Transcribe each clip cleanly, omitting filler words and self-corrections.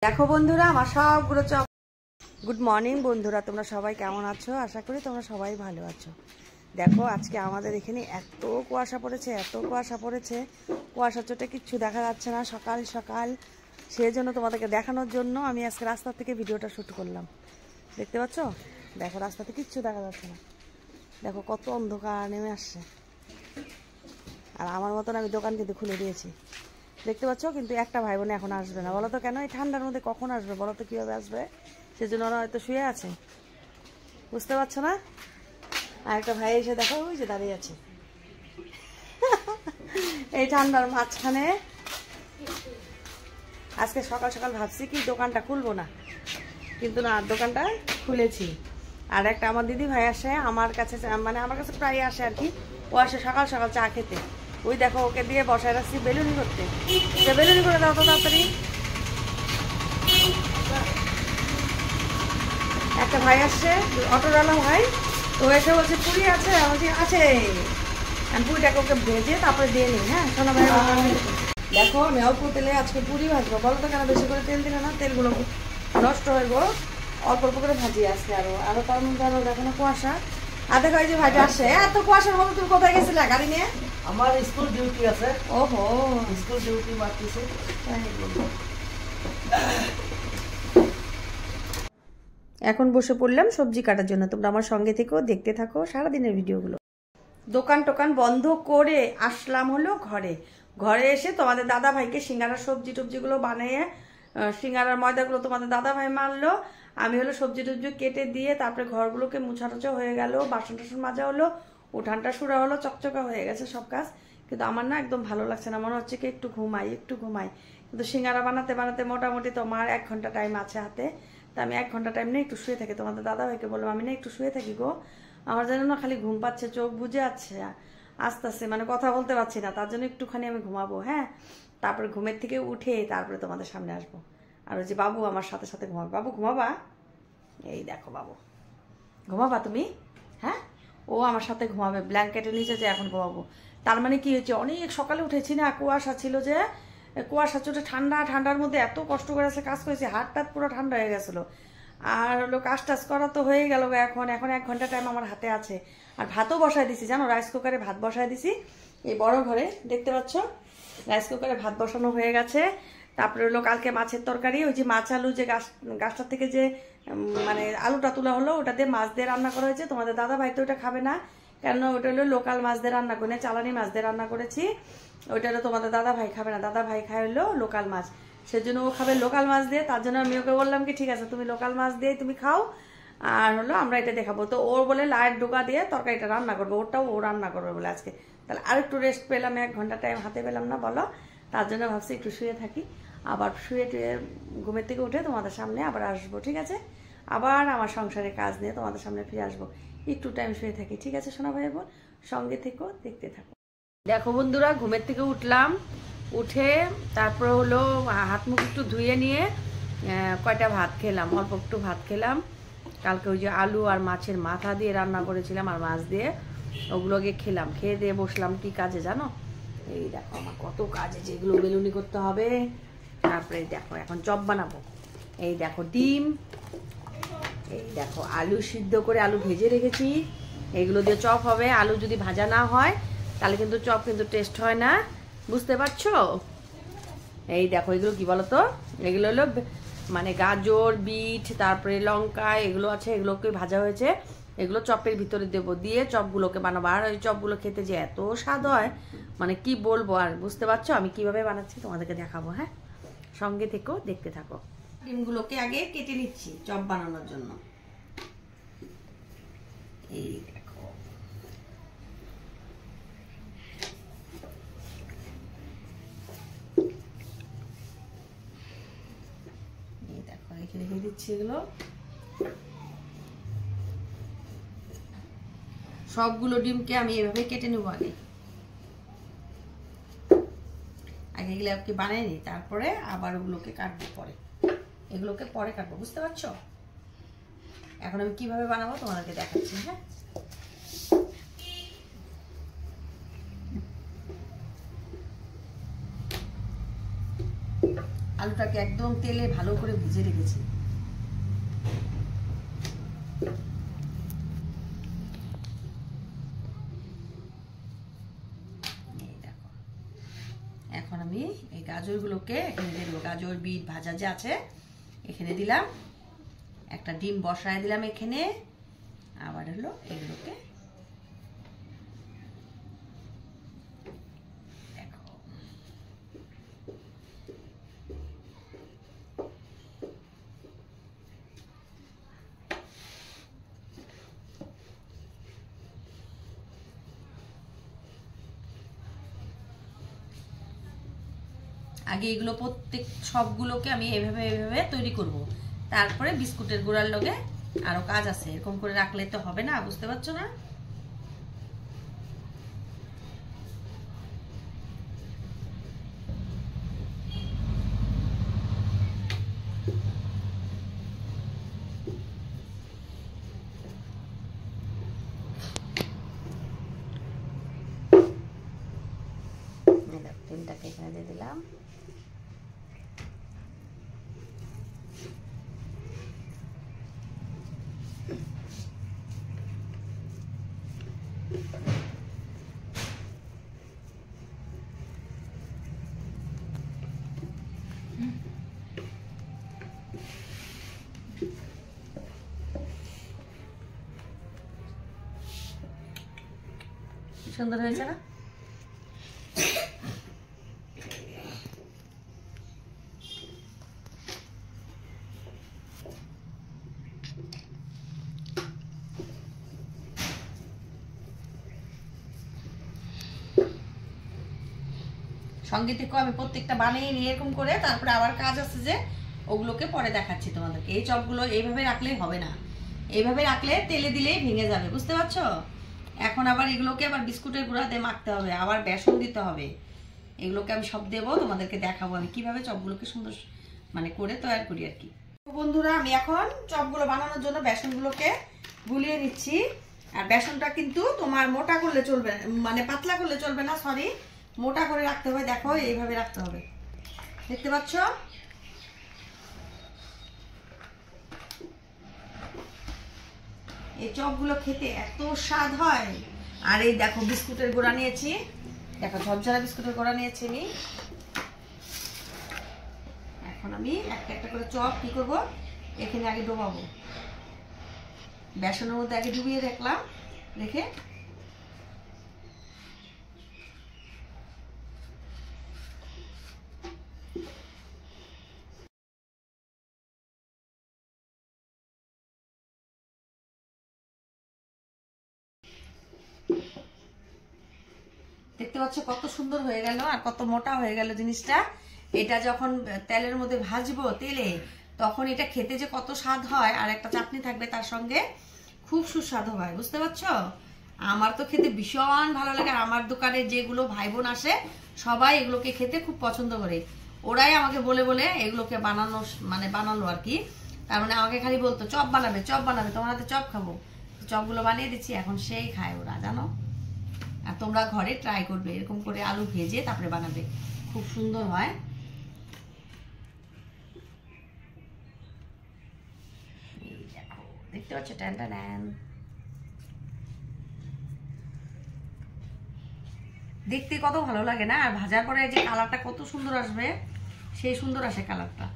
দেখো বন্ধুরা আমার সবগুলো চপ। গুড মর্নিং বন্ধুরা, তোমরা সবাই কেমন আছো? আশা করি তোমরা সবাই ভালো আছো। দেখো আজকে আমাদের এখানে এত কুয়াশা পড়েছে, এত কুয়াশা পড়েছে, কুয়াশা চোটে কিচ্ছু দেখা যাচ্ছে না সকাল সকাল। সেই জন্য তোমাদেরকে দেখানোর জন্য আমি আজকে রাস্তা থেকে ভিডিওটা শ্যুট করলাম। দেখতে পাচ্ছ? দেখো রাস্তাতে কিচ্ছু দেখা যাচ্ছে না, দেখো কত অন্ধকার নেমে আসছে। আর আমার মতন আমি দোকান কিন্তু খুলে দিয়েছি, দেখতে পাচ্ছ। কিন্তু একটা ভাই বোন এখন আসবে না, বলো তো কেন? এই ঠান্ডার মধ্যে কখন আসবে বলো তো, কীভাবে আসবে? সেজন্য ওরা হয়তো শুয়ে আছে, বুঝতে পারছো না? আর একটা ভাই এসে দেখো ওই যে দাঁড়িয়ে আছে এই ঠান্ডার মাঝখানে। আজকে সকাল সকাল ভাবছি কি দোকানটা খুলবো না, কিন্তু না, দোকানটা খুলেছি। আর একটা আমার দিদি ভাই আসে আমার কাছে, মানে আমার কাছে প্রায় আসে আর কি। ও আসে সকাল সকাল চা খেতে। ওই দেখো ওকে দিয়ে বসায় রাখছি বেলুনি করতে, বেলুনি করে দাও তো তাড়াতাড়ি। একটা ভাই আসছে, অটোওয়ালা ভাই, তো এসে বলছে পুরি আছে, বলছি আছে। আমি পুরিটাকে ওকে ভেজে তারপরে দিয়ে নিই। হ্যাঁ শোনো ভাই, দেখো আমি অল্প তেলে আজকে পুরি ভাজবো। বলো তো কেন বেশি করে তেল দিলে না? তেলগুলো নষ্ট হয়ে গো, অল্প অল্প করে ভাজি আজকে। আরো তার মধ্যে আরো দেখো না কুয়াশা। আর দেখো এই যে ভাইটা আসছে, এত কুয়াশার মধ্যে তুমি কোথায় গেছিলে গাড়ি নিয়ে? আমার স্কুল ডিউটি আছে। ওহো, স্কুল ডিউটি মারতেছে। এখন বসে পড়লাম সবজি কাটার জন্য। তোমরা আমার সঙ্গে থেকেও দেখতে থাকো সারাদিনের ভিডিওগুলো। দোকান টোকান বন্ধ করে আসলাম হলো ঘরে। ঘরে এসে তোমাদের দাদা ভাইকে সিঙ্গারার সবজি টবজিগুলো বানিয়ে, সিঙ্গারার ময়দাগুলো তোমাদের দাদা ভাই মারলো। আমি হলো সবজি টবজি কেটে দিয়ে তারপরে ঘরগুলোকে মুছা টুছা হয়ে গেল, বাসন টাসন মাজা হলো, উঠানটা সুরা হলো, চকচকা হয়ে গেছে সব কাজ। কিন্তু আমার না একদম ভালো লাগছে না, মনে হচ্ছে কি একটু ঘুমাই একটু ঘুমাই। কিন্তু সিঙ্গারা বানাতে বানাতে মোটামুটি তোমার 1 ঘন্টা টাইম আছে হাতে। তা আমি 1 ঘন্টা টাইম নিয়ে একটু শুয়ে থাকি। তোমাদের দাদা ভাইকে বললাম আমি না একটু শুয়ে থাকি গো, আমার যেন না খালি ঘুম পাচ্ছে, চোখ বুঝে আছে আস্তে আস্তে, মানে কথা বলতে পারছি না, তার জন্য একটুখানি আমি ঘুমাবো। হ্যাঁ, তারপরে ঘুমের থেকে উঠে তারপরে তোমাদের সামনে আসবো। আর ওই যে বাবু আমার সাথে সাথে ঘুমাবে। বাবু ঘুমাবা? এই দেখো বাবু, ঘুমাবা তুমি? হ্যাঁ, ও আমার সাথে ঘুমাবে ব্ল্যাঙ্কেটের নিচে, যে এখন ঘুমাবো। তার মানে কি হয়েছে, অনেক সকালে উঠেছি না, কুয়াশা ছিল, যে কুয়াশা চোটে ঠান্ডার মধ্যে এত কষ্ট করে আছে কাজ করেছি, হাত টাত পুরো ঠান্ডা হয়ে গেছিলো। আর হলো কাজ টাজ করা তো হয়ে গেল। এখন 1 ঘন্টা টাইম আমার হাতে আছে। আর ভাতও বসায় দিছি জানো, রাইস কুকারে ভাত বসায় দিছি এই বড় ঘরে, দেখতে পাচ্ছ? রাইস কুকারে ভাত বসানো হয়ে গেছে। তারপরে হলো কালকে মাছের তরকারি, ওই যে মাছ আলু যে গাছটা থেকে যে মানে আলুটা তোলা হলো, ওটা দিয়ে মাছ দিয়ে রান্না করা হয়েছে। তোমাদের দাদা ভাই তো ওটা খাবে না, কেননা ওটা হলো লোকাল মাছ দিয়ে রান্না করে, চালানি মাছ দিয়ে রান্না করেছি। ওইটা হলো তোমাদের দাদা ভাই খাবে না, দাদা ভাই খায় হলো লোকাল মাছ, সেজন্য ও খাবে লোকাল মাছ দিয়ে। তার জন্য আমি ওকে বললাম কি ঠিক আছে তুমি লোকাল মাছ দিয়ে তুমি খাও, আর হলো আমরা এটা দেখাবো। তো ওর বলে লাইট ডোকা দিয়ে তরকারিটা রান্না করবো, ওটাও ও রান্না করবে বলে আজকে। তাহলে আর একটু রেস্ট পেলাম, 1 ঘন্টা টাইম হাতে পেলাম না বলো। তার জন্য ভাবছি একটু শুয়ে থাকি, আবার শুয়ে টুয়ে ঘুমের থেকে উঠে তোমাদের সামনে আবার আসবো, ঠিক আছে? আবার আমার সংসারের কাজ নিয়ে তোমাদের সামনে ফিরে আসবো। একটু টাইম শুয়ে থাকি, ঠিক আছে সোনা ভাই বোন? সঙ্গে থেকো, দেখতে থাকো। দেখো বন্ধুরা, ঘুমের থেকে উঠলাম, উঠে তারপর হলো হাত মুখ একটু ধুয়ে নিয়ে কয়টা ভাত খেলাম, অল্প একটু ভাত খেলাম। কালকে ওই যে আলু আর মাছের মাথা দিয়ে রান্না করেছিলাম আর মাছ দিয়ে, ওগুলোকে খেলাম। খেয়ে দিয়ে বসলাম কি কাজে জানো? এই দেখো আমার কত কাজে, যেগুলো বেলুনি করতে হবে। তারপরে দেখো এখন চপ বানাবো। এই দেখো ডিম, এই দেখো আলু সিদ্ধ করে আলু ভেজে রেখেছি, এগুলো দিয়ে চপ হবে। আলু যদি ভাজা না হয় তাহলে কিন্তু চপ কিন্তু টেস্ট হয় না, বুঝতে পারছো? এই দেখো এগুলো কি বলতো, এগুলো হলো মানে গাজর, বিট, তারপরে লঙ্কা, এগুলো আছে, এগুলোকে ভাজা হয়েছে, এগুলো চপের ভিতরে দেবো, দিয়ে চপগুলোকে বানাবো। আর ওই চপগুলো খেতে যে এত স্বাদ হয়, মানে কি বলবো। আর বুঝতে পারছো আমি কিভাবে বানাচ্ছি তোমাদেরকে দেখাবো। হ্যাঁ, সঙ্গে থেকো, দেখতে থাকো। ডিমগুলোকে আগে কেটে নিচ্ছি চপ বানানোর জন্য। এই দেখো, এই দেখো রেখে দিচ্ছি এগুলো। সবগুলো ডিমকে আমি এভাবে কেটে নেবো আগে এগুলো আর কি বানিয়ে নিই, তারপরে আবার ওগুলোকে কাটবো পরে, এগুলোকে পরে কাটবো, বুঝতে পারছো? এখন আমি কিভাবে বানাবো তোমাদেরকে দেখাচ্ছি। হ্যাঁ, আলুটাকে একদম তেলে ভালো করে ভেজে রেখেছি। এখন আমি এই গাজরগুলোকে এখানে দিয়ে দেবো। গাজর বিট ভাজা যে আছে এখানে দিলাম, একটা ডিম বসায় দিলাম এখানে, আবার হলো এগুলোকে দেখো আগে এগুলো প্রত্যেক সবগুলোকে আমি এভাবে এভাবে তৈরি করব, তারপরে বিস্কুটের গুঁড়ার লগে আরো কাজ আছে। এরকম করে রাখলে তো হবে না, বুঝতে পারছো না? ডিমটাকে এখানে দিয়ে দিলাম। সুন্দর হয়েছে না? সঙ্গে থেকে আমি প্রত্যেকটা বানিয়ে নিয়ে এরকম করে, তারপরে আবার কাজ আছে যে ওগুলোকে পরে দেখাচ্ছি তোমাদেরকে। এই চপগুলো এইভাবে রাখলে হবে না, এইভাবে রাখলে তেলে দিলেই ভেঙে যাবে, বুঝতে পারছো? এখন আবার এগুলোকে আবার বিস্কুটের গুঁড়া দিয়ে মাখতে হবে, আবার বেসন দিতে হবে। এগুলোকে আমি সব দেবো, তোমাদেরকে দেখাবো আমি কিভাবে চপগুলোকে সুন্দর মানে করে তৈরি করি আর কি। বন্ধুরা, আমি এখন চপগুলো বানানোর জন্য বেসনগুলোকে গুলিয়ে নিচ্ছি। আর বেসনটা কিন্তু তোমার মোটা করলে চলবে, মানে পাতলা করলে চলবে না, সরি, মোটা করে রাখতে হবে। দেখো এইভাবে রাখতে হবে, দেখতে পাচ্ছ? এই চপগুলো খেতে এত স্বাদ হয়। আর এই দেখো বিস্কুটের গুঁড়া নিয়েছি, দেখো ঝরঝরা বিস্কুটের গুঁড়া নিয়েছি আমি। এখন আমি একটা একটা করে চপ কি করব, এখানে আগে ডোবাবো। বেসনের মধ্যে আগে ডুবিয়ে রাখলাম, রেখে দেখতে পাচ্ছ কত সুন্দর হয়ে গেল আর কত মোটা হয়ে গেল জিনিসটা। এটা যখন তেলের মধ্যে ভাজবো তেলে, তখন এটা খেতে যে কত স্বাদ হয়। আর একটা চাটনি থাকবে তার সঙ্গে, খুব সুস্বাদু হয়, বুঝতে পারছো? আমার তো খেতে ভীষণ ভালো লাগে। আমার দোকানে যেগুলো ভাই বোন আসে সবাই এগুলোকে খেতে খুব পছন্দ করে। ওরাই আমাকে বলে বলে এগুলোকে বানানো মানে বানালো আর কি। তার মানে আমাকে খালি বলতো চপ বানাবে, চপ বানাবে, তোমার হাতে চপ খাবো। চপগুলো বানিয়ে দিচ্ছি, এখন সেই খায় ওরা, জানো? আর তোমরা ঘরে ট্রাই করবে, এরকম করে আলু ভেজে তারপরে বানাবে, খুব সুন্দর হয়। দেখো, দেখতে পাচ্ছ? টান টান। দেখতে কত ভালো লাগে না? আর ভাজার পরে যে কালারটা কত সুন্দর আসবে, সেই সুন্দর আসে কালারটা।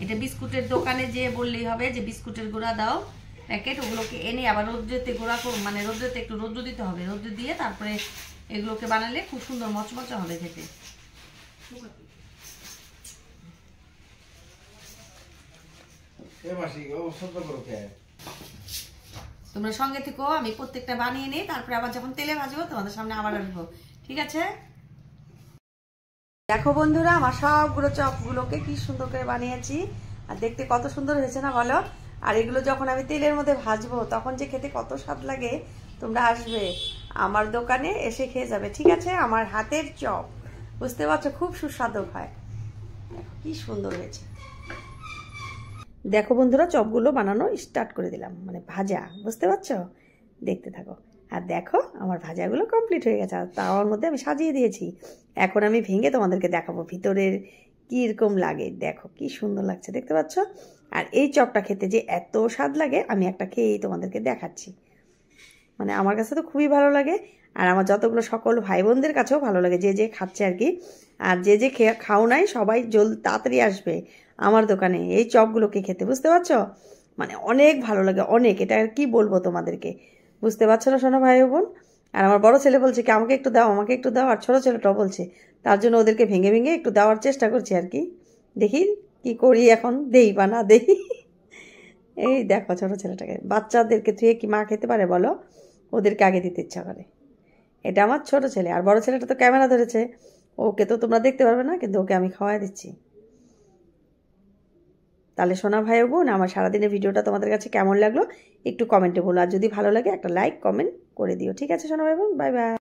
এটা বিস্কুটের দোকানে যে বললেই হবে যে বিস্কুটের গুঁড়া দাও প্যাকেট, ওগুলোকে এনে আবার রোদ্রেতে গুঁড়া করো, মানে রোদ্রেতে একটু রোদ্র দিতে হবে, রোদ্রে দিয়ে তারপরে এগুলোকে বানালে খুব সুন্দর মচমচে হবে খেতে। তোমরা সঙ্গে থেকো, আমি প্রত্যেকটা বানিয়ে নিই, তারপরে আবার যখন তেলে ভাজবো তোমাদের সামনে আবার আসবো, ঠিক আছে? দেখো বন্ধুরা, আমার সবগুলো চপগুলোকে কি সুন্দর করে বানিয়েছি, আর দেখতে কত সুন্দর হয়েছে না বলো? আর এগুলো যখন আমি তেলের মধ্যে ভাজবো তখন যে খেতে কত স্বাদ লাগে, তোমরা আসবে আমার দোকানে এসে খেয়ে যাবে, ঠিক আছে? আমার হাতের চপ, বুঝতে পারছো? খুব সুস্বাদু হয়। দেখো কি সুন্দর হয়েছে। দেখো বন্ধুরা, চপগুলো বানানো স্টার্ট করে দিলাম, মানে ভাজা, বুঝতে পারছো? দেখতে থাকো। আর দেখো আমার ভাজাগুলো কমপ্লিট হয়ে গেছে, আর তাওয়ার মধ্যে আমি সাজিয়ে দিয়েছি। এখন আমি ভেঙে তোমাদেরকে দেখাবো ভিতরের কীরকম লাগে। দেখো কি সুন্দর লাগছে, দেখতে পাচ্ছ? আর এই চপটা খেতে যে এত স্বাদ লাগে আমি একটা খেয়েই তোমাদেরকে দেখাচ্ছি। মানে আমার কাছে তো খুবই ভালো লাগে, আর আমার যতগুলো সকল ভাই বোনদের কাছেও ভালো লাগে, যে যে খাচ্ছে আর কি। আর যে যে খাও নাই সবাই তাড়াতাড়ি আসবে আমার দোকানে এই চপগুলোকে খেতে, বুঝতে পারছো? মানে অনেক ভালো লাগে, অনেক। এটা আর কি বলবো তোমাদেরকে, বুঝতে পারছো না শোনো ভাই বোন? আর আমার বড় ছেলে বলছে কি আমাকে একটু দাও, আমাকে একটু দাও, আর ছোটো ছেলেটাও বলছে, তার জন্য ওদেরকে ভেঙে ভেঙে একটু দেওয়ার চেষ্টা করছি আর কি। দেখি কি করি এখন, দেই বা না দেই। এই দেখো ছোটো ছেলেটাকে, বাচ্চাদেরকে থুয়ে কি মা খেতে পারে বলো? ওদেরকে আগে দিতে ইচ্ছা করে। এটা আমার ছোট ছেলে, আর বড় ছেলেটা তো ক্যামেরা ধরেছে, ওকে তো তোমরা দেখতে পারবে না, কিন্তু ওকে আমি খাওয়াই দিচ্ছি। তাহলে সোনা ভাই বোন, আমার সারাদিনের ভিডিওটা তোমাদের কাছে কেমন লাগলো একটু কমেন্টে বলো, আর যদি ভালো লাগে একটা লাইক কমেন্ট করে দিও, ঠিক আছে সোনা ভাই বোন? Bye bye.